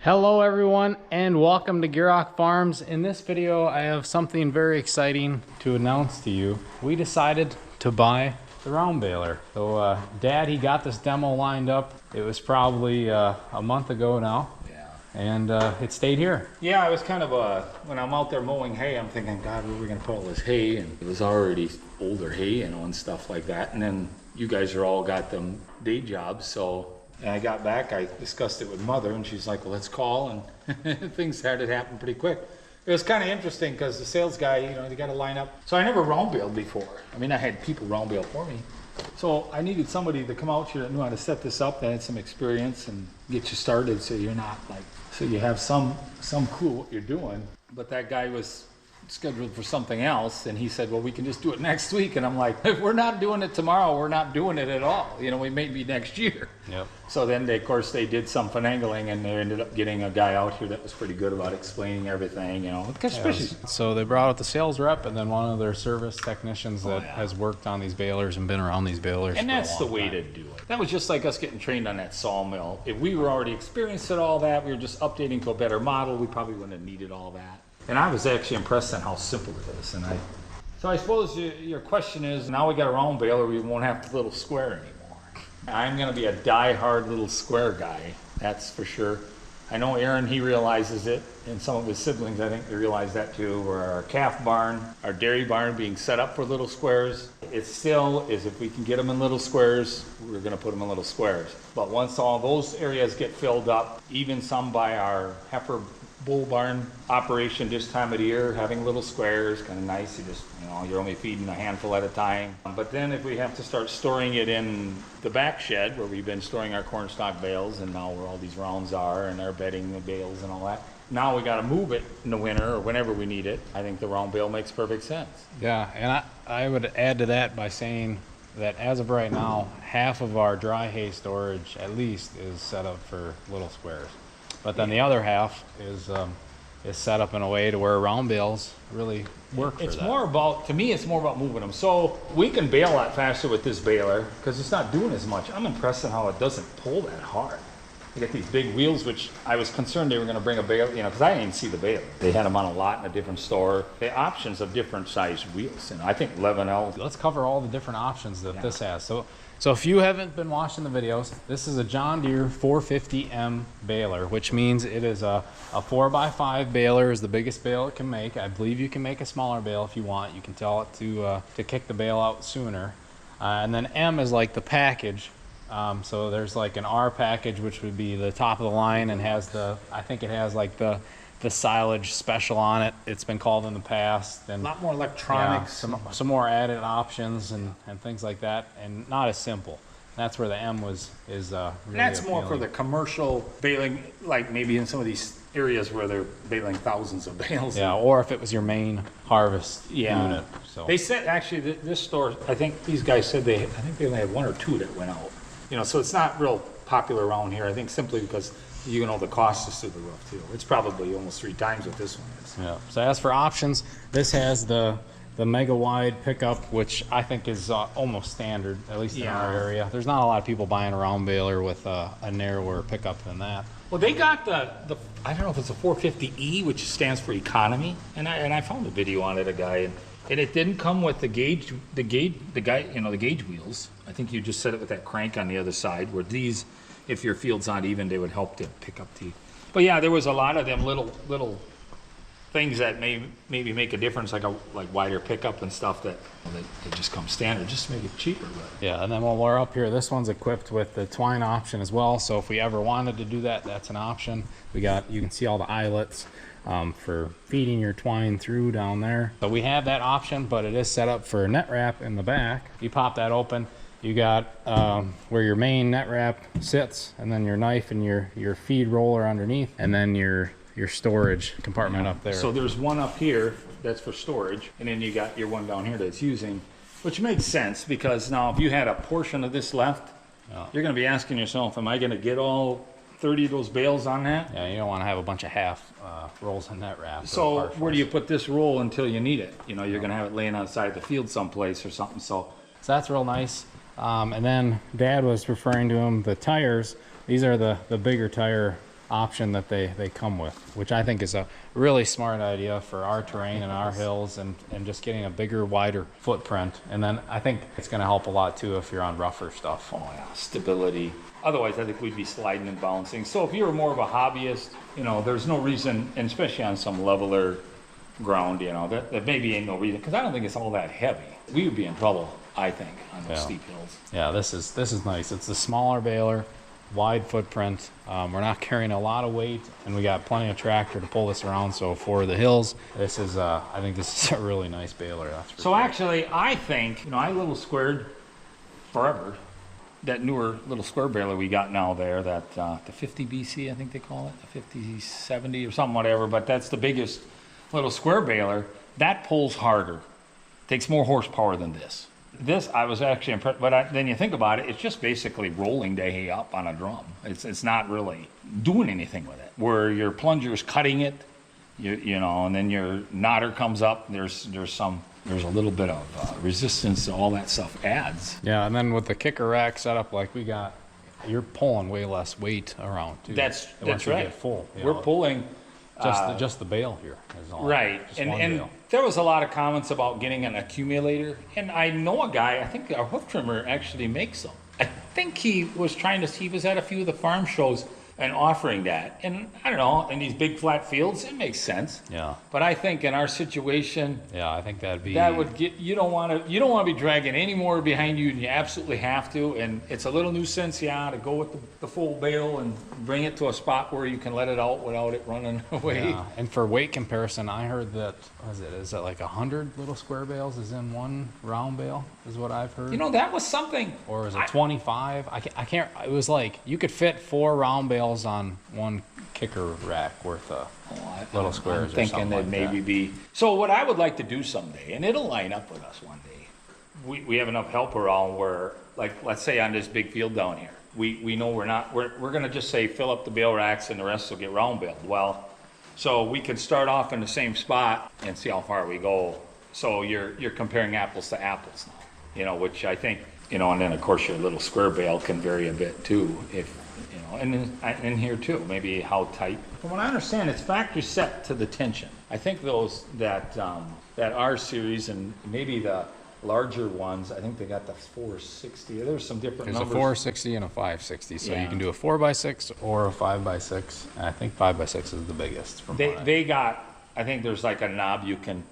Hello everyone and welcome to Gierok Farms. In this video I have something very exciting to announce to you. We decided to buy the round baler. So Dad, he got this demo lined up. It was probably a month ago now. Yeah. And it stayed here. Yeah, I was kind of, when I'm out there mowing hay, I'm thinking, God, where are we going to put all this hay? And it was already older hay, and stuff like that. And then you guys are all got them day jobs, so. And I got back, I discussed it with Mother, and she's like, well, let's call, and things started happening pretty quick. It was kind of interesting because the sales guy, you know, they got to line up. So I never round baled before. I mean, I had people round bale for me. So I needed somebody to come out here that knew how to set this up, that had some experience and get you started so you're not like, so you have some clue what you're doing. But that guy was scheduled for something else, and he said, well, we can just do it next week. And I'm like, if we're not doing it tomorrow, we're not doing it at all. You know, we may be next year. Yep. So then they, of course, they did some finagling, and they ended up getting a guy out here that was pretty good about explaining everything, you know, especially. So they brought out the sales rep and then one of their service technicians that has worked on these balers and been around these balers. And that's the way to do it. That was just like us getting trained on that sawmill. If we were already experienced at all that, we were just updating to a better model, we probably wouldn't have needed all that. And I was actually impressed on how simple it is. So I suppose your question is, now we got a round baler, we won't have the little square anymore. I'm gonna be a die-hard little square guy, that's for sure. I know Aaron, he realizes it, and some of his siblings, I think they realize that too, where our calf barn, our dairy barn being set up for little squares. It still is, if we can get them in little squares, we're gonna put them in little squares. But once all those areas get filled up, even some by our heifer bull barn operation this time of the year, having little squares, kind of nice. You just, you know, you're only feeding a handful at a time. But then if we have to start storing it in the back shed where we've been storing our corn stalk bales, and now where all these rounds are and our bedding the bales and all that, now we got to move it in the winter or whenever we need it. I think the round bale makes perfect sense. Yeah, and I would add to that by saying that as of right now, half of our dry hay storage at least is set up for little squares. But then the other half is set up in a way to where round bales really work for that. It's more about, to me, it's more about moving them. So we can bale a lot faster with this baler because it's not doing as much. I'm impressed on how it doesn't pull that hard. You got these big wheels, which I was concerned they were going to bring a bale, you know, because I didn't even see the baler. They had them on a lot in a different store. The options of different size wheels, and I think 11L. Let's cover all the different options that this has. So if you haven't been watching the videos, this is a John Deere 450M baler, which means it is a 4x5 baler, is the biggest bale it can make. I believe you can make a smaller bale if you want. You can tell it to kick the bale out sooner. And then M is like the package. So there's like an R package, which would be the top of the line and has I think it has like the silage special on it. It's been called in the past. And A lot more electronics. yeah, some more added options and things like that, and not as simple. That's where the M is really That's more appealing. for the commercial baling, like maybe in some of these areas where they're baling thousands of bales. Yeah, or if it was your main harvest unit. So They said, actually, this store, I think these guys said I think they only had one or two that went out. You know, so it's not real popular around here, I think simply because, you know, the cost is through the roof too. It's probably almost 3 times what this one is. yeah. So as for options, this has the mega wide pickup, which I think is almost standard, at least in our area. There's not a lot of people buying a round baler with a narrower pickup than that. Well, they got the I don't know if it's a 450E, which stands for economy, and I found a video on it, a guy, and it didn't come with the gauge wheels. I think you just set it with that crank on the other side, where these, if your field's not even, they would help to pick up the. But yeah, there was a lot of them little things that maybe make a difference, like wider pickup and stuff that just come standard, just to make it cheaper. But Yeah, and then while we're up here, this one's equipped with the twine option as well. So if we ever wanted to do that, that's an option. You can see all the eyelets for feeding your twine through down there. So we have that option, but it is set up for net wrap in the back. You pop that open, you got where your main net wrap sits, and then your knife and your feed roller underneath, and then your storage compartment up there. So there's one up here that's for storage, and then you got your one down here that's using, which makes sense because now if you had a portion of this left, you're going to be asking yourself, am I going to get all 30 of those bales on that? Yeah, you don't want to have a bunch of half rolls in that wrap. So where do you put this roll until you need it? You know, you're going to have it laying outside the field someplace or something. So that's real nice. And then Dad was referring to them, the tires. These are the bigger tire option that they come with, which I think is a really smart idea for our terrain and our hills, and just getting a bigger, wider footprint. And then I think it's going to help a lot too if you're on rougher stuff. Oh yeah, stability. Otherwise, I think we'd be sliding and bouncing. So if you were more of a hobbyist, you know, there's no reason, and especially on some leveler ground, you know, that maybe ain't no reason, because I don't think it's all that heavy. We would be in trouble, I think, on those steep hills. Yeah, this is nice. It's the smaller baler, wide footprint. We're not carrying a lot of weight, and we got plenty of tractor to pull this around. So for the hills, this is I think this is a really nice baler. That's for sure. Actually, I think, you know, I little squared forever that newer little square baler we got now there, that the 50 BC, I think they call it, the 5070 or something, whatever, but that's the biggest little square baler. That pulls harder, takes more horsepower than this. This, I was actually impressed, but then you think about it, it's just basically rolling the hay up on a drum. It's not really doing anything with it. Where your plunger's cutting it, you know, and then your knotter comes up, there's a little bit of resistance to all that stuff adds. Yeah, and then with the kicker rack setup like we got, you're pulling way less weight around too. That's once you right. get full, We're pulling just the bale here is all. right, Just and one bale. there was a lot of comments about getting an accumulator, and I know a guy, I think our hoof trimmer actually makes them. I think he was he was at a few of the farm shows and offering that, and I don't know, in these big flat fields, it makes sense. Yeah. But I think in our situation, Yeah, I think that would get, you don't want to be dragging any more behind you than you absolutely have to, and it's a little nuisance, yeah, to go with the full bale and bring it to a spot where you can let it out without it running away. Yeah. And for weight comparison, I heard that is it like 100 little square bales is in one round bale, is what I've heard. You know, that was something. Or is it 25? I can't. It was like you could fit 4 round bales on one kicker rack worth of little squares. I'm thinking that maybe be. So what I would like to do someday, and it'll line up with us one day. We have enough help around where, like, let's say on this big field down here, we know we're gonna just say fill up the bale racks and the rest will get round baled. Well, so we could start off in the same spot and see how far we go. So you're comparing apples to apples now, you know, which I think, you know, and then of course your little square bale can vary a bit too, if, you know, and in here too, maybe how tight. From what I understand, it's factory set to the tension. I think those that R series and maybe the larger ones, I think they got the 460. There's some different There's numbers. a 460 and a 560, so Yeah. you can do a 4x6 or a 5x6. And I think 5x6 is the biggest. They got, I think there's like a knob you can,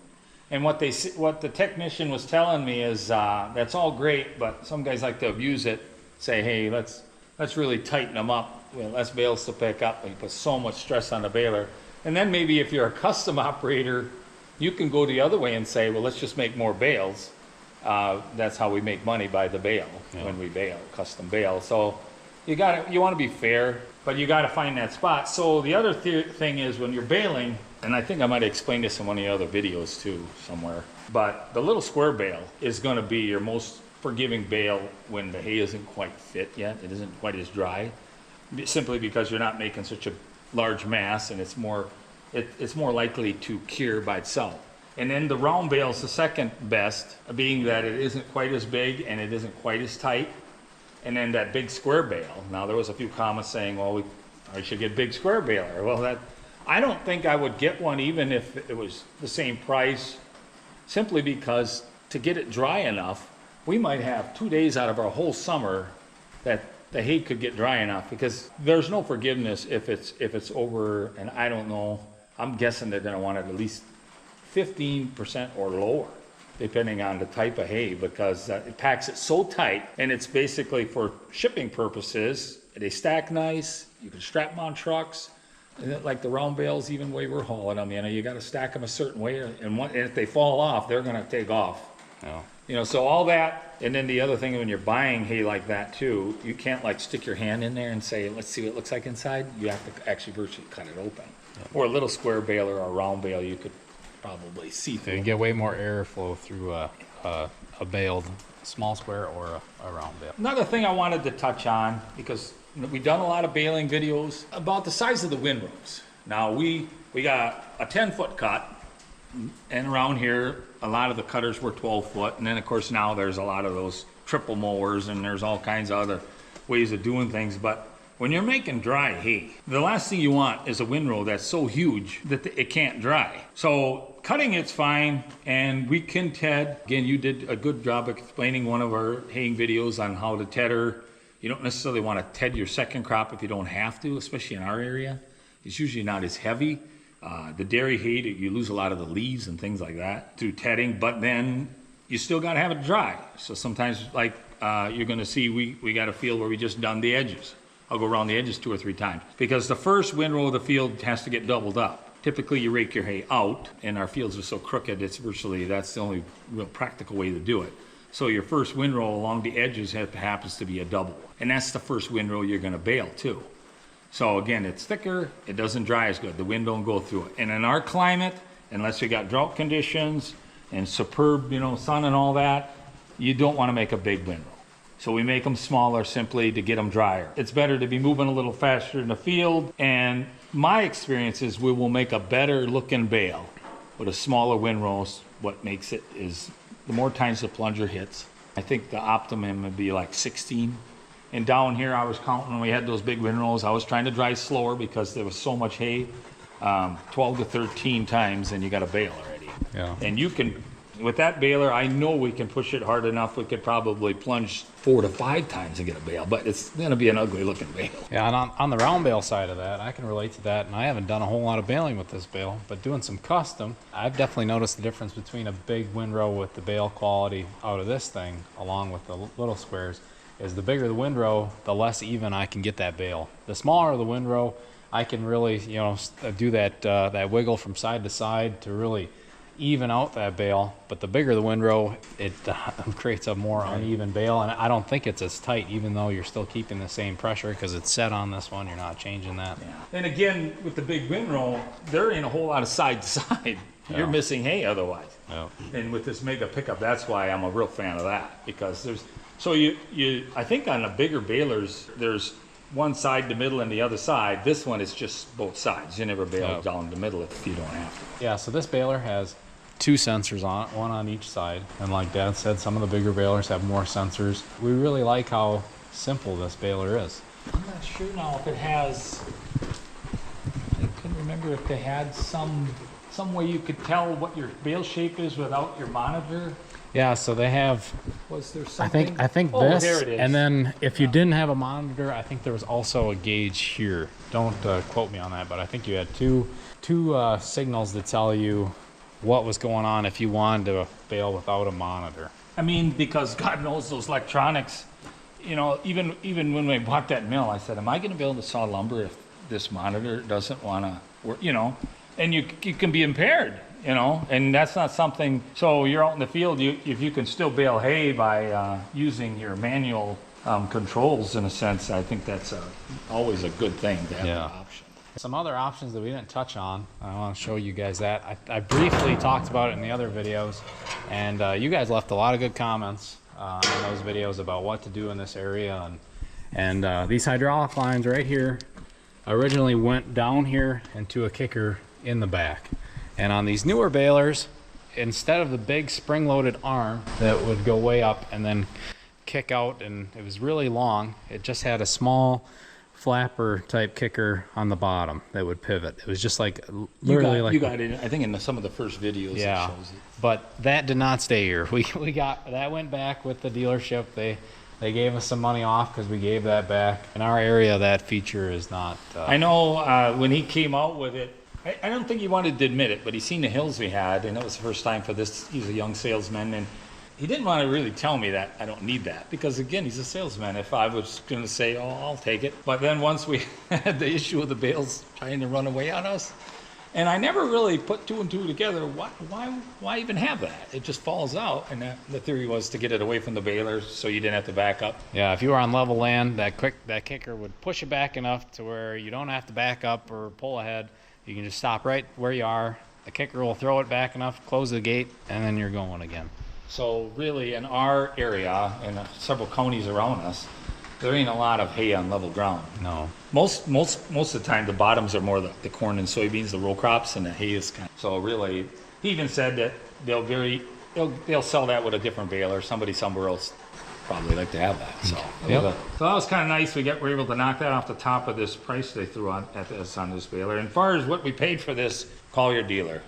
and what the technician was telling me is that's all great, but some guys like to abuse it. Say, hey, let's really tighten them up. We have less bales to pick up. You put so much stress on the baler, and then maybe if you're a custom operator, you can go the other way and say, well, let's just make more bales. That's how we make money, by the bale. Yeah. When we bale, custom bale. So you want to be fair, but you got to find that spot. So the other thing is when you're baling, and I think I might have explained this in one of the other videos too somewhere, but the little square bale is going to be your most forgiving bale when the hay isn't quite fit yet. It isn't quite as dry, simply because you're not making such a large mass, and it's more likely to cure by itself. And then the round bale is the second best, being that it isn't quite as big and it isn't quite as tight. And then that big square bale. Now there was a few comments saying, well, I should get big square baler. Well, I don't think I would get one even if it was the same price, simply because to get it dry enough, we might have 2 days out of our whole summer that the hay could get dry enough, because there's no forgiveness if it's over, and I don't know, I'm guessing they're gonna want it at least 15% or lower, depending on the type of hay, because it packs it so tight, and it's basically for shipping purposes. They stack nice, you can strap them on trucks, and like the round bales, even the way we're hauling them, you know, you gotta stack them a certain way, and if they fall off, they're gonna take off. Yeah. You know, so all that, and then the other thing, when you're buying hay like that too, you can't like stick your hand in there and say, let's see what it looks like inside. You have to actually virtually cut it open. Yeah. Or a little square baler or a round bale, you could probably see through. You get way more airflow through a baled small square or a round bale. Another thing I wanted to touch on, because we've done a lot of baling videos, about the size of the windrows. Now we got a 10-foot cut, and around here a lot of the cutters were 12 foot, and then of course now there's a lot of those triple mowers, and there's all kinds of other ways of doing things. But When you're making dry hay, the last thing you want is a windrow that's so huge that it can't dry. So cutting it's fine, and we can ted. Again, you did a good job of explaining one of our haying videos on how to tedder. You don't necessarily want to ted your second crop if you don't have to, especially in our area. It's usually not as heavy. The dairy hay, you lose a lot of the leaves and things like that through tedding, but then you still got to have it dry. So sometimes, like you're going to see, we got a field where we just done the edges. I'll go around the edges 2 or 3 times because the first windrow of the field has to get doubled up. Typically you rake your hay out, and our fields are so crooked, it's virtually, that's the only real practical way to do it. So your first windrow along the edges happens to be a double, and that's the first windrow you're going to bale too. So again, it's thicker, it doesn't dry as good, the wind don't go through it. And in our climate, unless you got drought conditions and superb, sun and all that, you don't want to make a big windrow. So we make them smaller simply to get them drier. It's better to be moving a little faster in the field, and my experience is we will make a better looking bale with a smaller windrow. What makes it is the more times the plunger hits. I think the optimum would be like 16. And down here I was counting when we had those big windrows, I was trying to dry slower because there was so much hay, 12 to 13 times, and you got a bale already. Yeah. And you can, with that baler, I know we can push it hard enough. We could probably plunge 4 to 5 times and get a bale, but it's going to be an ugly looking bale. Yeah, and on the round bale side of that, I can relate to that, and I haven't done a whole lot of baling with this bale, but doing some custom, I've definitely noticed the difference between a big windrow with the bale quality out of this thing, along with the little squares, is the bigger the windrow, the less even I can get that bale. The smaller the windrow, I can really, do that wiggle from side to side to really even out that bale. But the bigger the windrow, it creates a more uneven bale, and I don't think it's as tight, even though you're still keeping the same pressure because it's set on this one. You're not changing that. Yeah. And again, with the big windrow, there ain't a whole lot of side to side. You're missing hay otherwise. Yeah. And with this mega pickup, that's why I'm a real fan of that, because there's, so I think on the bigger balers, there's one side, the middle, and the other side. This one is just both sides. You never bale down the middle if you don't have to. Yeah, so this baler has 2 sensors on it, one on each side. And like Dad said, some of the bigger balers have more sensors. We really like how simple this baler is. I'm not sure now if it has, I couldn't remember if they had some way you could tell what your bale shape is without your monitor. Yeah, so they have, Was there something? I think Oh, this, there it is. and then if you didn't have a monitor, I think there was also a gauge here. Don't quote me on that, but I think you had two signals to tell you what was going on if you wanted to bale without a monitor. I mean, because God knows those electronics, even when we bought that mill, I said, am I going to be able to saw lumber if this monitor doesn't want to work, and you can be impaired, and that's not something. So you're out in the field, if you can still bale hay by using your manual controls, in a sense, I think that's always a good thing to have an option. Some other options that we didn't touch on, I want to show you guys that. I briefly talked about it in the other videos, and you guys left a lot of good comments on those videos about what to do in this area. And these hydraulic lines right here originally went down here into a kicker in the back. And on these newer balers, instead of the big spring-loaded arm that would go way up and then kick out, and it was really long, it just had a small flapper type kicker on the bottom that would pivot. It was just like literally you got it. I think in some of the first videos. Yeah, it shows it. But that did not stay here. We got that, went back with the dealership. They gave us some money off because we gave that back. In our area, that feature is not. I know when he came out with it, I don't think he wanted to admit it, but he seen the hills we had, and that was the first time for this. He's a young salesman, and he didn't want to really tell me that I don't need that, because again, he's a salesman. If I was going to say, oh, I'll take it. But then once we had the issue of the bales trying to run away on us, and I never really put 2 and 2 together. Why even have that? It just falls out. And the theory was to get it away from the balers so you didn't have to back up. Yeah, if you were on level land, that kicker would push it back enough to where you don't have to back up or pull ahead. You can just stop right where you are. The kicker will throw it back enough, close the gate, and then you're going again. So really, in our area and several counties around us, there ain't a lot of hay on level ground. No. Most of the time, the bottoms are more the corn and soybeans, the row crops, and the hay is kind of. So really, he even said that they'll sell that with a different baler. Somebody somewhere else probably like to have that. So, so that was kind of nice. We were able to knock that off the top of this price they threw on at this on this baler. And as far as what we paid for this, call your dealer.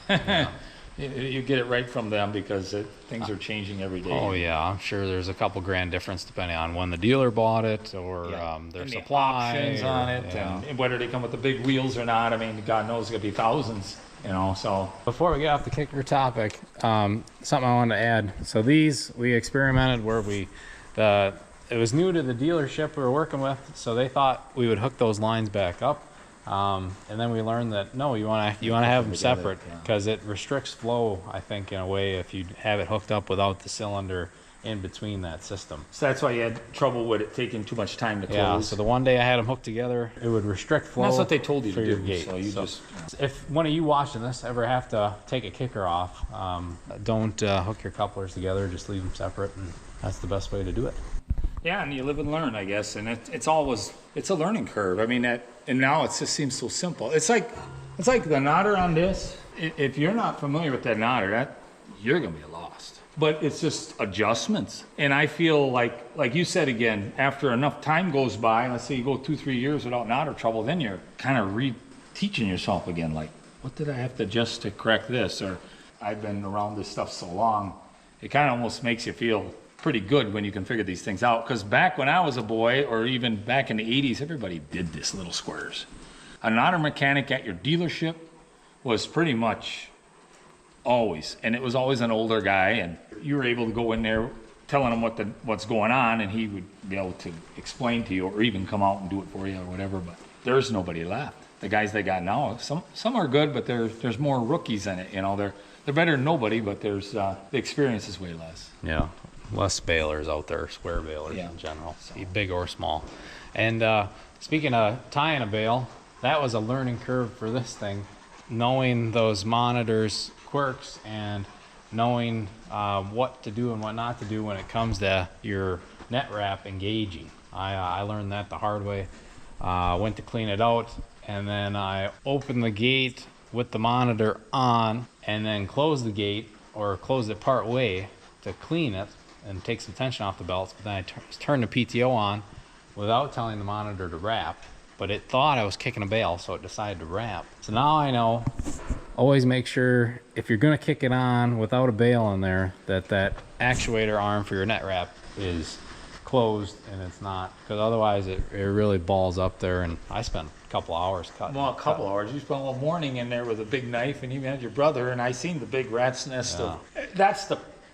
Yeah. You get it right from them because things are changing every day. Oh yeah, I'm sure there's a couple grand difference depending on when the dealer bought it or their and supply. The options on it, and whether they come with the big wheels or not. I mean, God knows it's gonna be thousands, you know. So before we get off the kicker topic, something I wanted to add. So these we experimented where it was new to the dealership we were working with, so they thought we would hook those lines back up. And then we learned that no, you want to have them separate because it restricts flow, I think, in a way if you have it hooked up without the cylinder in between that system. So that's why you had trouble with it taking too much time to close. Yeah. So the one day I had them hooked together, it would restrict flow. And that's what they told you for to your do. gate. So you just if one of you watching this ever have to take a kicker off, don't hook your couplers together. Just leave them separate, and that's the best way to do it. Yeah, and you live and learn, I guess. And it's a learning curve. I mean, and now it just seems so simple. It's like the knotter on this. If you're not familiar with that knotter, you're gonna be lost. But it's just adjustments. And I feel like you said again, after enough time goes by, let's say you go 2-3 years without knotter trouble, then you're kind of re-teaching yourself again. Like, what did I have to adjust to correct this? Or I've been around this stuff so long, it kind of almost makes you feel pretty good when you can figure these things out. Because back when I was a boy, or even back in the 80s, everybody did this little squares. A knotter mechanic at your dealership was pretty much always, and it was always an older guy, and you were able to go in there telling him what's going on, and he would be able to explain to you or even come out and do it for you or whatever. But there's nobody left. The guys they got now, some are good, but there's more rookies in it. You know, they're better than nobody, but the experience is way less. Yeah. Less balers out there, square balers in general, big or small. And speaking of tying a bale, that was a learning curve for this thing, knowing those monitors' quirks and knowing what to do and what not to do when it comes to your net wrap engaging. I learned that the hard way. Went to clean it out, and then I opened the gate with the monitor on and then closed the gate or closed it part way to clean it and take some tension off the belts, but then I turned the PTO on without telling the monitor to wrap, but it thought I was kicking a bale, so it decided to wrap. So now I know, always make sure if you're gonna kick it on without a bale in there, that actuator arm for your net wrap is closed and it's not, because otherwise it really balls up there, and I spent a couple hours cutting. Well, a couple hours. You spent all morning in there with a big knife, and you had your brother, and I seen the big rat's nest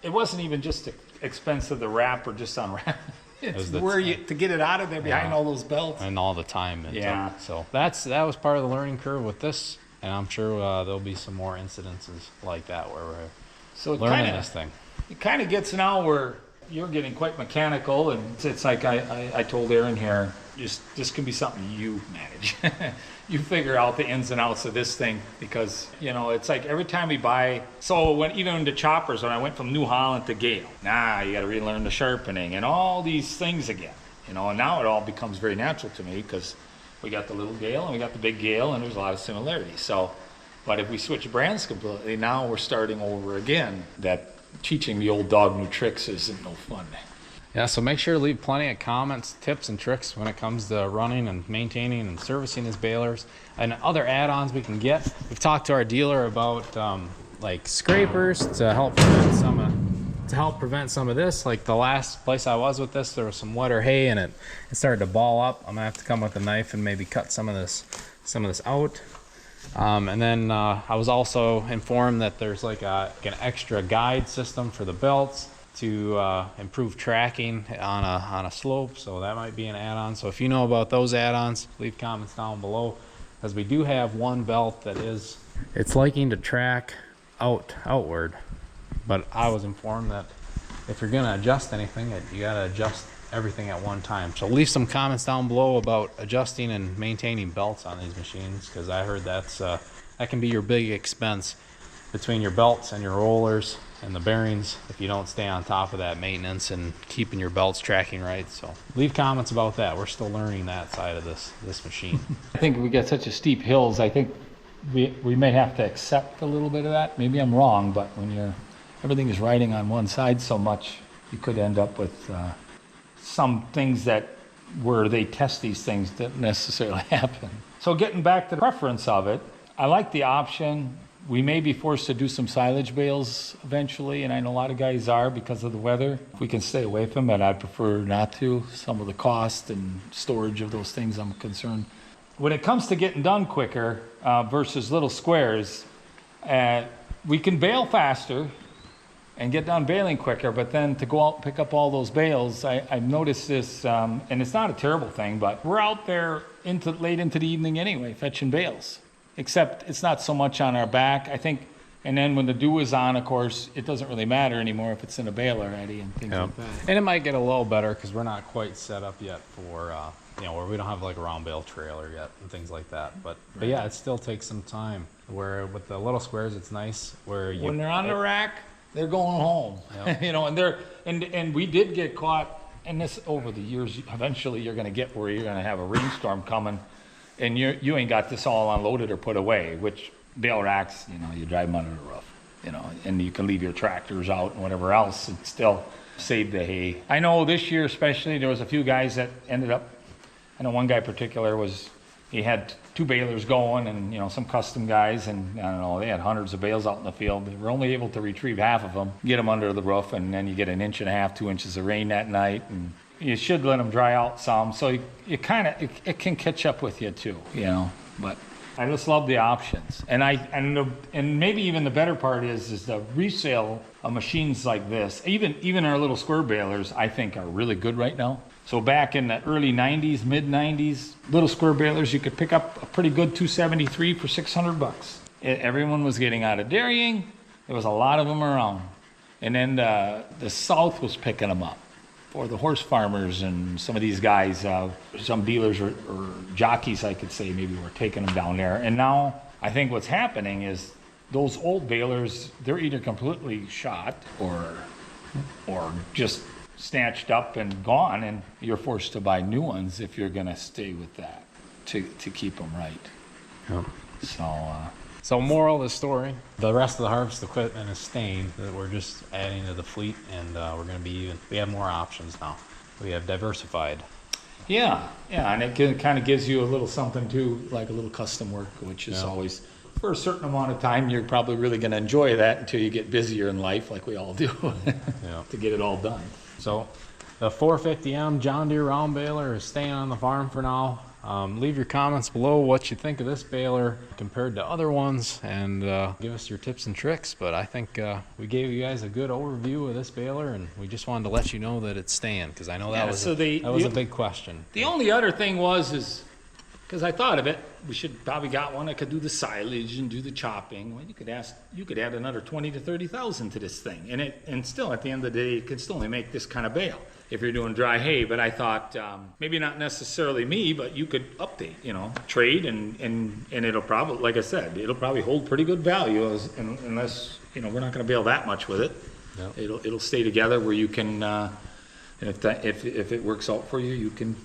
it wasn't even just the expense of the wrap or just on wrap. It's to get it out of there behind all those belts. And all the time. Yeah. So that was part of the learning curve with this, and I'm sure there'll be some more incidences like that where we're learning this thing. It kind of gets now where you're getting quite mechanical, and it's like I told Aaron here, this can be something you manage. You figure out the ins and outs of this thing, because it's like every time we buy. So even the choppers, when I went from New Holland to Gale, you got to relearn the sharpening and all these things again. And now it all becomes very natural to me because we got the little Gale and we got the big Gale, and there's a lot of similarities. So, but if we switch brands completely, now we're starting over again. That teaching the old dog new tricks isn't no fun. Yeah, so make sure to leave plenty of comments, tips, and tricks when it comes to running and maintaining and servicing these balers and other add-ons we can get. We've talked to our dealer about like scrapers to help prevent some of this. Like the last place I was with this, there was some wetter hay and it started to ball up. I'm gonna have to come with a knife and maybe cut some of this out. And then I was also informed that there's like an extra guide system for the belts to improve tracking on a slope, so that might be an add-on. So if you know about those add-ons, leave comments down below, because we do have one belt that it's liking to track outward, but I was informed that if you're going to adjust anything, you got to adjust everything at one time. So leave some comments down below about adjusting and maintaining belts on these machines, because I heard that can be your big expense between your belts and your rollers and the bearings if you don't stay on top of that maintenance and keeping your belts tracking right. So leave comments about that. We're still learning that side of this machine. I think we got such a steep hills, I think we may have to accept a little bit of that. Maybe I'm wrong, but when everything is riding on one side so much, you could end up with some things that where they test these things didn't necessarily happen. So getting back to the preference of it, I like the option. We may be forced to do some silage bales eventually, and I know a lot of guys are because of the weather. If we can stay away from it, I'd prefer not to. Some of the cost and storage of those things I'm concerned. When it comes to getting done quicker versus little squares, we can bale faster and get done baling quicker, but then to go out and pick up all those bales, I've noticed this, and it's not a terrible thing, but we're out there late into the evening anyway, fetching bales. Except it's not so much on our back, I think, and then when the dew is on, of course, it doesn't really matter anymore if it's in a bale already and things like that. And it might get a little better because we're not quite set up yet for, where we don't have like a round bale trailer yet and things like that. But yeah, it still takes some time. Where with the little squares, it's nice where when they're on the rack, they're going home. Yep. And we did get caught, and this over the years, eventually you're going to get where you're going to have a rainstorm coming, and you ain't got this all unloaded or put away, which bale racks, you drive them under the roof, and you can leave your tractors out and whatever else and still save the hay. I know this year especially, there was a few guys that ended up, I know one guy in particular he had 2 balers going and, some custom guys, and I don't know, they had hundreds of bales out in the field. They were only able to retrieve half of them, get them under the roof, and then you get 1.5 inches, 2 inches of rain that night, and you should let them dry out some. So it can catch up with you too, but I just love the options. And maybe even the better part is the resale of machines like this, even our little square balers, I think are really good right now. So back in the early 90s, mid 90s, little square balers, you could pick up a pretty good 273 for $600. Everyone was getting out of dairying. There was a lot of them around. And then the South was picking them up for the horse farmers and some of these guys, some dealers or jockeys, I could say, maybe were taking them down there. And now I think what's happening is those old balers, they're either completely shot or just snatched up and gone, and you're forced to buy new ones if you're going to stay with that to keep them right. Yep. So moral of the story, the rest of the harvest equipment is staying, that we're just adding to the fleet, and we're going to be we have more options now. We have diversified. Yeah, and it kind of gives you a little something too, like a little custom work, which is always, for a certain amount of time, you're probably really going to enjoy that until you get busier in life, like we all do, to get it all done. So the 450M John Deere round baler is staying on the farm for now. Leave your comments below what you think of this baler compared to other ones, and give us your tips and tricks. But I think we gave you guys a good overview of this baler, and we just wanted to let you know that it's staying, because I know that was a big question. The only other thing is because I thought of it, we should probably got one that could do the silage and do the chopping. Well, you could add another 20 to 30,000 to this thing, and still at the end of the day, it could still only make this kind of bale if you're doing dry hay. But I thought maybe not necessarily me, but you could update, trade, and it'll probably, like I said, it'll probably hold pretty good value unless we're not going to bale that much with it. Yep. It'll stay together where you can, if it works out for you, you can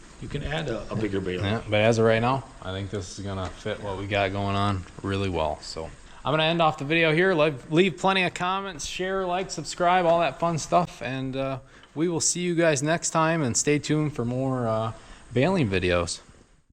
add a bigger baler. Yeah, but as of right now, I think this is gonna fit what we got going on really well. So I'm gonna end off the video here. Leave plenty of comments, share, like, subscribe, all that fun stuff, and we will see you guys next time. And stay tuned for more baling videos.